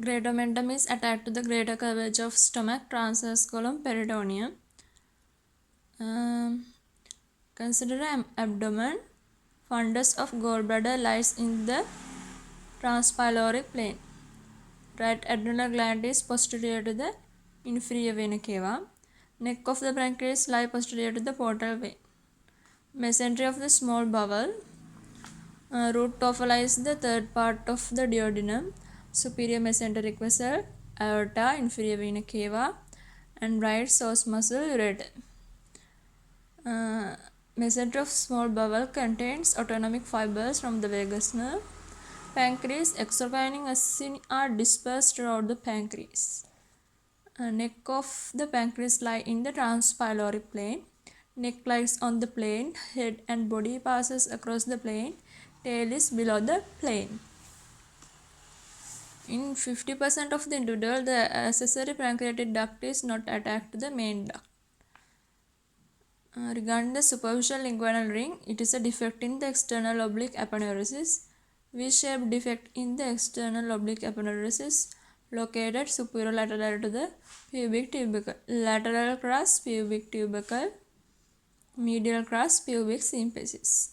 Great omentum is attached to the greater curvature of stomach, transverse column, peritoneum. Consider abdomen. Fundus of gallbladder lies in the transpyloric plane. Right adrenal gland is posterior to the inferior vena cava. Neck of the pancreas lie posterior to the portal vein. Mesentery of the small bowel. Root of lies the third part of the duodenum. Superior mesenteric vessel, aorta, inferior vena cava, and right psoas muscle, ureter. Mesentery of small bowel contains autonomic fibers from the vagus nerve. Pancreas, exocyanic acini are dispersed throughout the pancreas. Neck of the pancreas lie in the transpyloric plane. Neck lies on the plane. Head and body passes across the plane. Tail is below the plane. In 50% of the individual, the accessory pancreatic duct is not attached to the main duct. Regarding the superficial linguinal ring, it is a defect in the external oblique aponeurosis. V-shaped defect in the external oblique aponeurosis located superolateral to the pubic tubercle. Lateral crus, pubic tubercle. Medial crus, pubic symphysis.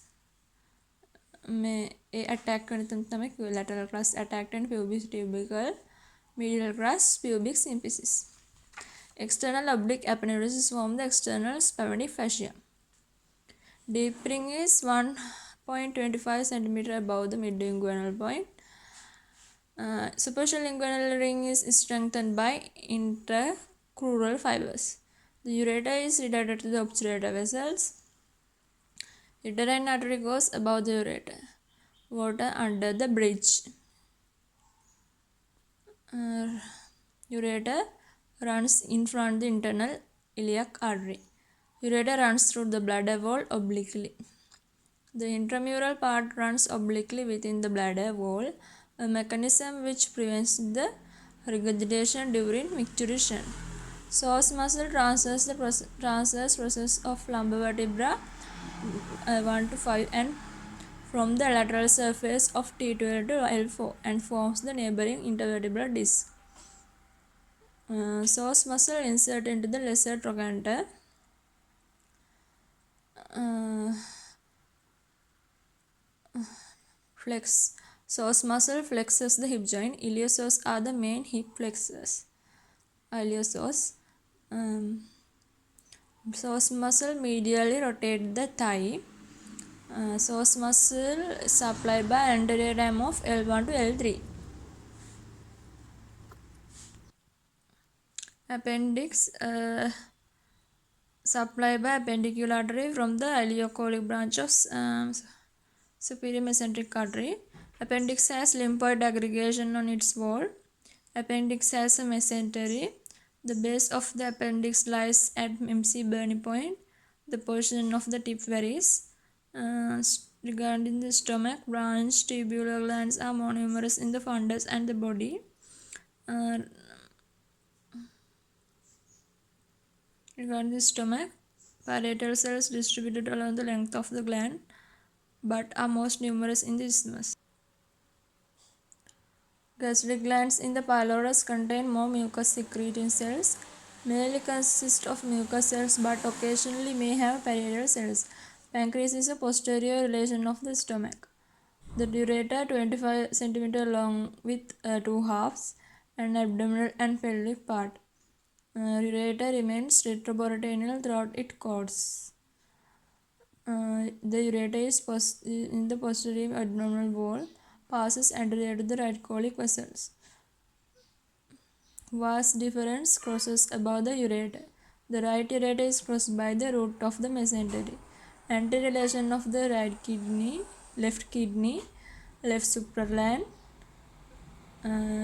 මේ attack කරන තමයි කිව්වේ lateral crus attacked and pubic tubercle, medial crus, pubic symphysis. External oblique aponeurosis form the external spavonic fascia. Deep ring is 1.25 cm above the midinguinal point. Superficial linguinal ring is strengthened by intercrural fibers. The ureter is related to the obturator vessels. Uterine artery goes above the ureter. Water under the bridge. Ureter runs in front the internal iliac artery. Ureter runs through the bladder wall obliquely. The intramural part runs obliquely within the bladder wall, a mechanism which prevents the regurgitation during micturition. Psoas muscle transverse the transverse process of lumbar vertebra 1 to 5 and from the lateral surface of T12 to L4 and forms the neighboring intervertebral disc. Psoas muscle insert into the lesser trochanter. Flex. Psoas muscle flexes the hip joint. Iliopsoas are the main hip flexors. Iliopsoas. Psoas muscle medially rotate the thigh. Psoas muscle supplied by anterior rim of L1 to L3. Appendix supplied by appendicular artery from the ileocholic branch of superior mesenteric artery. Appendix has lymphoid aggregation on its wall. Appendix has a mesentery. The base of the appendix lies at MC Burney point. The position of the tip varies. Regarding the stomach, branch tubular glands are more numerous in the fundus and the body. Regarding the stomach, parietal cells distributed along the length of the gland but are most numerous in the isthmus. Gastric glands in the pylorus contain more mucus secreting cells. Mainly consist of mucus cells but occasionally may have parietal cells. Pancreas is a posterior relation of the stomach. The ureter 25 cm long with 2 halves and abdominal and pelvic part. Ureter remains retroperitoneal throughout its course. The ureter is in the posterior abdominal wall, passes anterior to the right colic vessels. Vas deferens crosses above the ureter. The right ureter is crossed by the root of the mesentery. Anterelation of the left kidney, left supragland,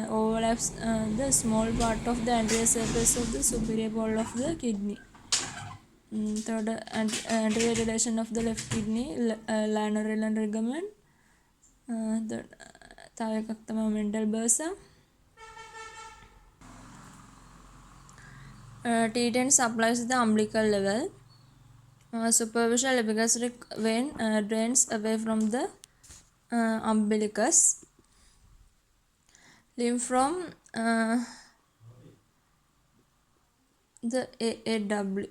overlaps the small part of the anterior surface of the superior wall of the kidney. Third, anterior relation of the left kidney, lateral ligament. තව එකක් තමයි mental bursa. T10 supplies the umbilical level. Superficial epigastric vein drains away from the umbilicus. Lymph from uh, the AAW.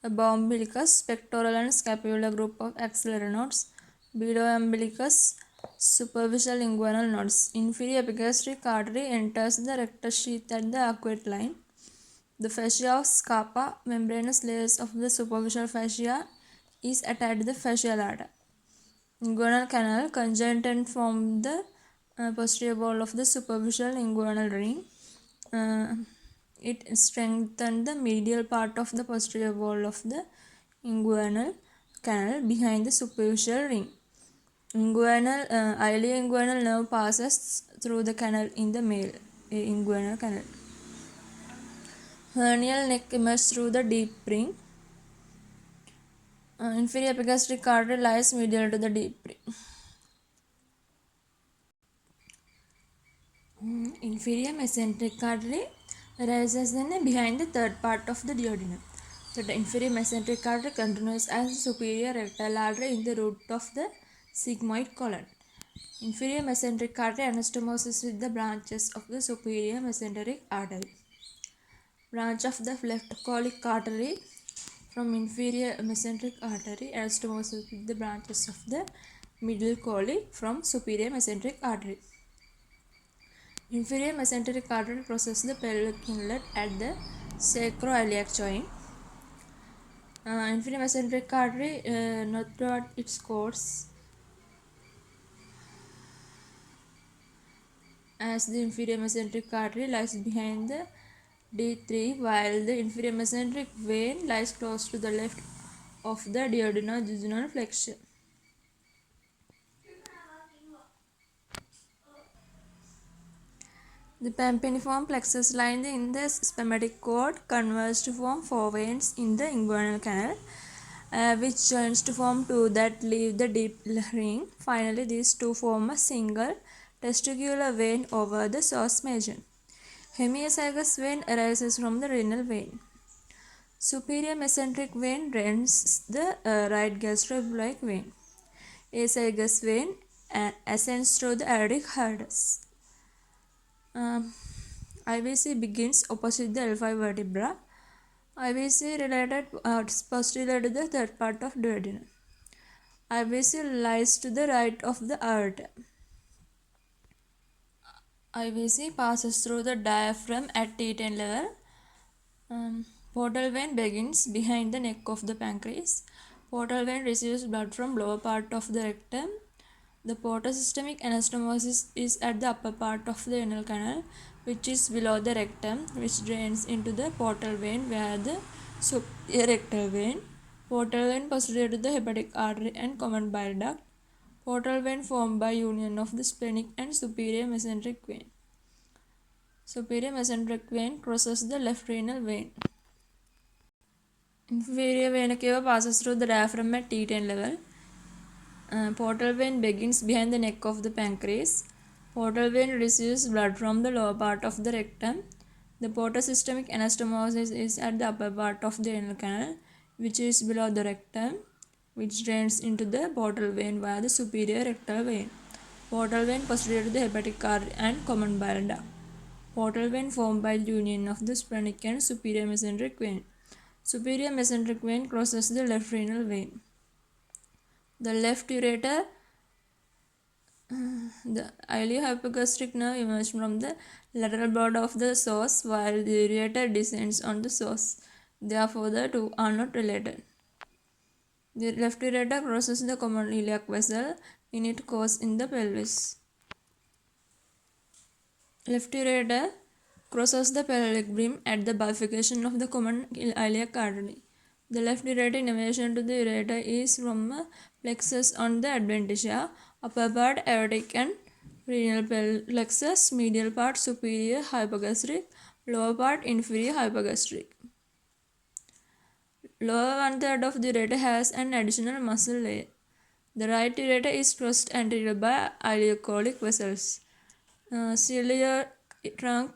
Umbilicus, pectoral and scapular group of axillary nodes. Umbilicus, superficial inguinal nodes. Inferior epigastric artery enters the rectus sheath at the arcuate line. The fascia of scapa, membranous layers of the superficial fascia, is attached to the fascial artery. Inguinal canal, conjoined and form the posterior wall of the superficial inguinal ring. It strengthens the medial part of the posterior wall of the inguinal canal behind the superficial ring. Ilioinguinal nerve passes through the canal in the male inguinal canal. Hernial neck emerges through the deep ring. Inferior epigastric artery lies medial to the deep ring. Inferior mesenteric artery arises then behind the third part of the duodenum. So the inferior mesenteric artery continues as the superior rectal artery in the root of the sigmoid colon. Inferior mesenteric artery anastomoses with the branches of the superior mesenteric artery. Branch of the left colic artery from inferior mesenteric artery anastomoses with the branches of the middle colic from superior mesenteric artery. Inferior mesenteric artery crosses the pelvic inlet at the sacroiliac joint. Inferior mesenteric artery northward its course as the inferior mesenteric artery lies behind the D3, while the inferior mesenteric vein lies close to the left of the duodenojejunal flexure. The pampiniform plexus line in the spermatic cord converge to form four veins in the inguinal canal, which joins to form two that leave the deep ring. Finally, these two form a single testicular vein over the source margin. Hemiazygous vein arises from the renal vein. Superior mesenteric vein drains the right gastroembolic vein. Azygous vein ascends through the aortic hiatus. IVC begins opposite the L5 vertebra. IVC related posterior to the third part of duodenum. IVC lies to the right of the aorta. IVC passes through the diaphragm at T10 level. Portal vein begins behind the neck of the pancreas. Portal vein receives blood from lower part of the rectum. The portosystemic anastomosis is at the upper part of the anal canal, which is below the rectum, which drains into the portal vein via the superior rectal vein. Portal vein posterior to the hepatic artery and common bile duct. Portal vein formed by union of the splenic and superior mesenteric vein. Superior mesenteric vein crosses the left renal vein. Inferior vena cava passes through the diaphragm at T10 level. Portal vein begins behind the neck of the pancreas. Portal vein receives blood from the lower part of the rectum. The portosystemic anastomosis is at the upper part of the anal canal, which is below the rectum, which drains into the portal vein via the superior rectal vein. Portal vein posterior to the hepatic artery and common bile duct. Portal vein formed by union of the splenic and superior mesenteric vein. Superior mesenteric vein crosses the left renal vein. The left ureter, the iliohypogastric nerve emerges from the lateral border of the source, while the ureter descends on the source. Therefore, the two are not related. The left ureter crosses the common iliac vessel in its course in the pelvis. Left ureter crosses the pelvic brim at the bifurcation of the common iliac artery. The left ureter innervation to the ureter is from a plexus on the adventitia, upper part aortic and renal plexus, medial part superior hypogastric, lower part inferior hypogastric. Lower one-third of the ureter has an additional muscle layer. The right ureter is crossed anterior by ileocolic vessels. Ciliary trunk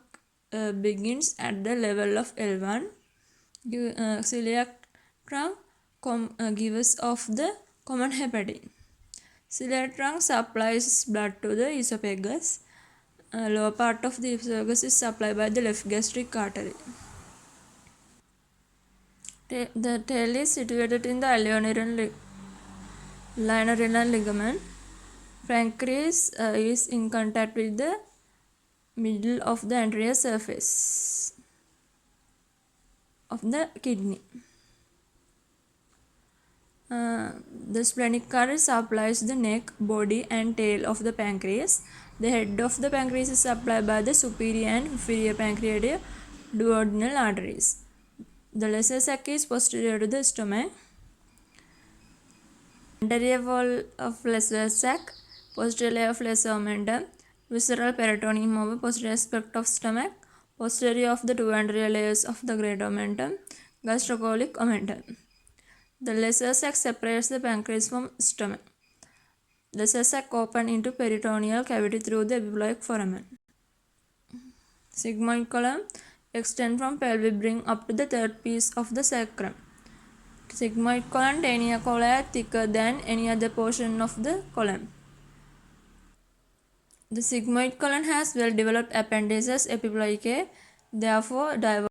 begins at the level of L1. Celiac trunk gives of the common hepatin. Ciliary trunk supplies blood to the esophagus. Lower part of the esophagus is supplied by the left gastric artery. The tail is situated in the linear ligament. Pancreas is in contact with the middle of the anterior surface of the kidney. The splenic artery supplies the neck, body and tail of the pancreas. The head of the pancreas is supplied by the superior and inferior pancreatic duodenal arteries. The lesser sac is posterior to the stomach. Anterior wall of lesser sac, posterior layer of lesser omentum, visceral peritoneum over posterior aspect of stomach, posterior of the two anterior layers of the great omentum, gastrocolic omentum. The lesser sac separates the pancreas from stomach. The lesser sac open into peritoneal cavity through the epiploic foramen. Sigmoid column extend from pelvic ring up to the third piece of the sacrum. Sigmoid column tinea colli thicker than any other portion of the column. The sigmoid column has well developed appendices epiploicae, therefore diverse.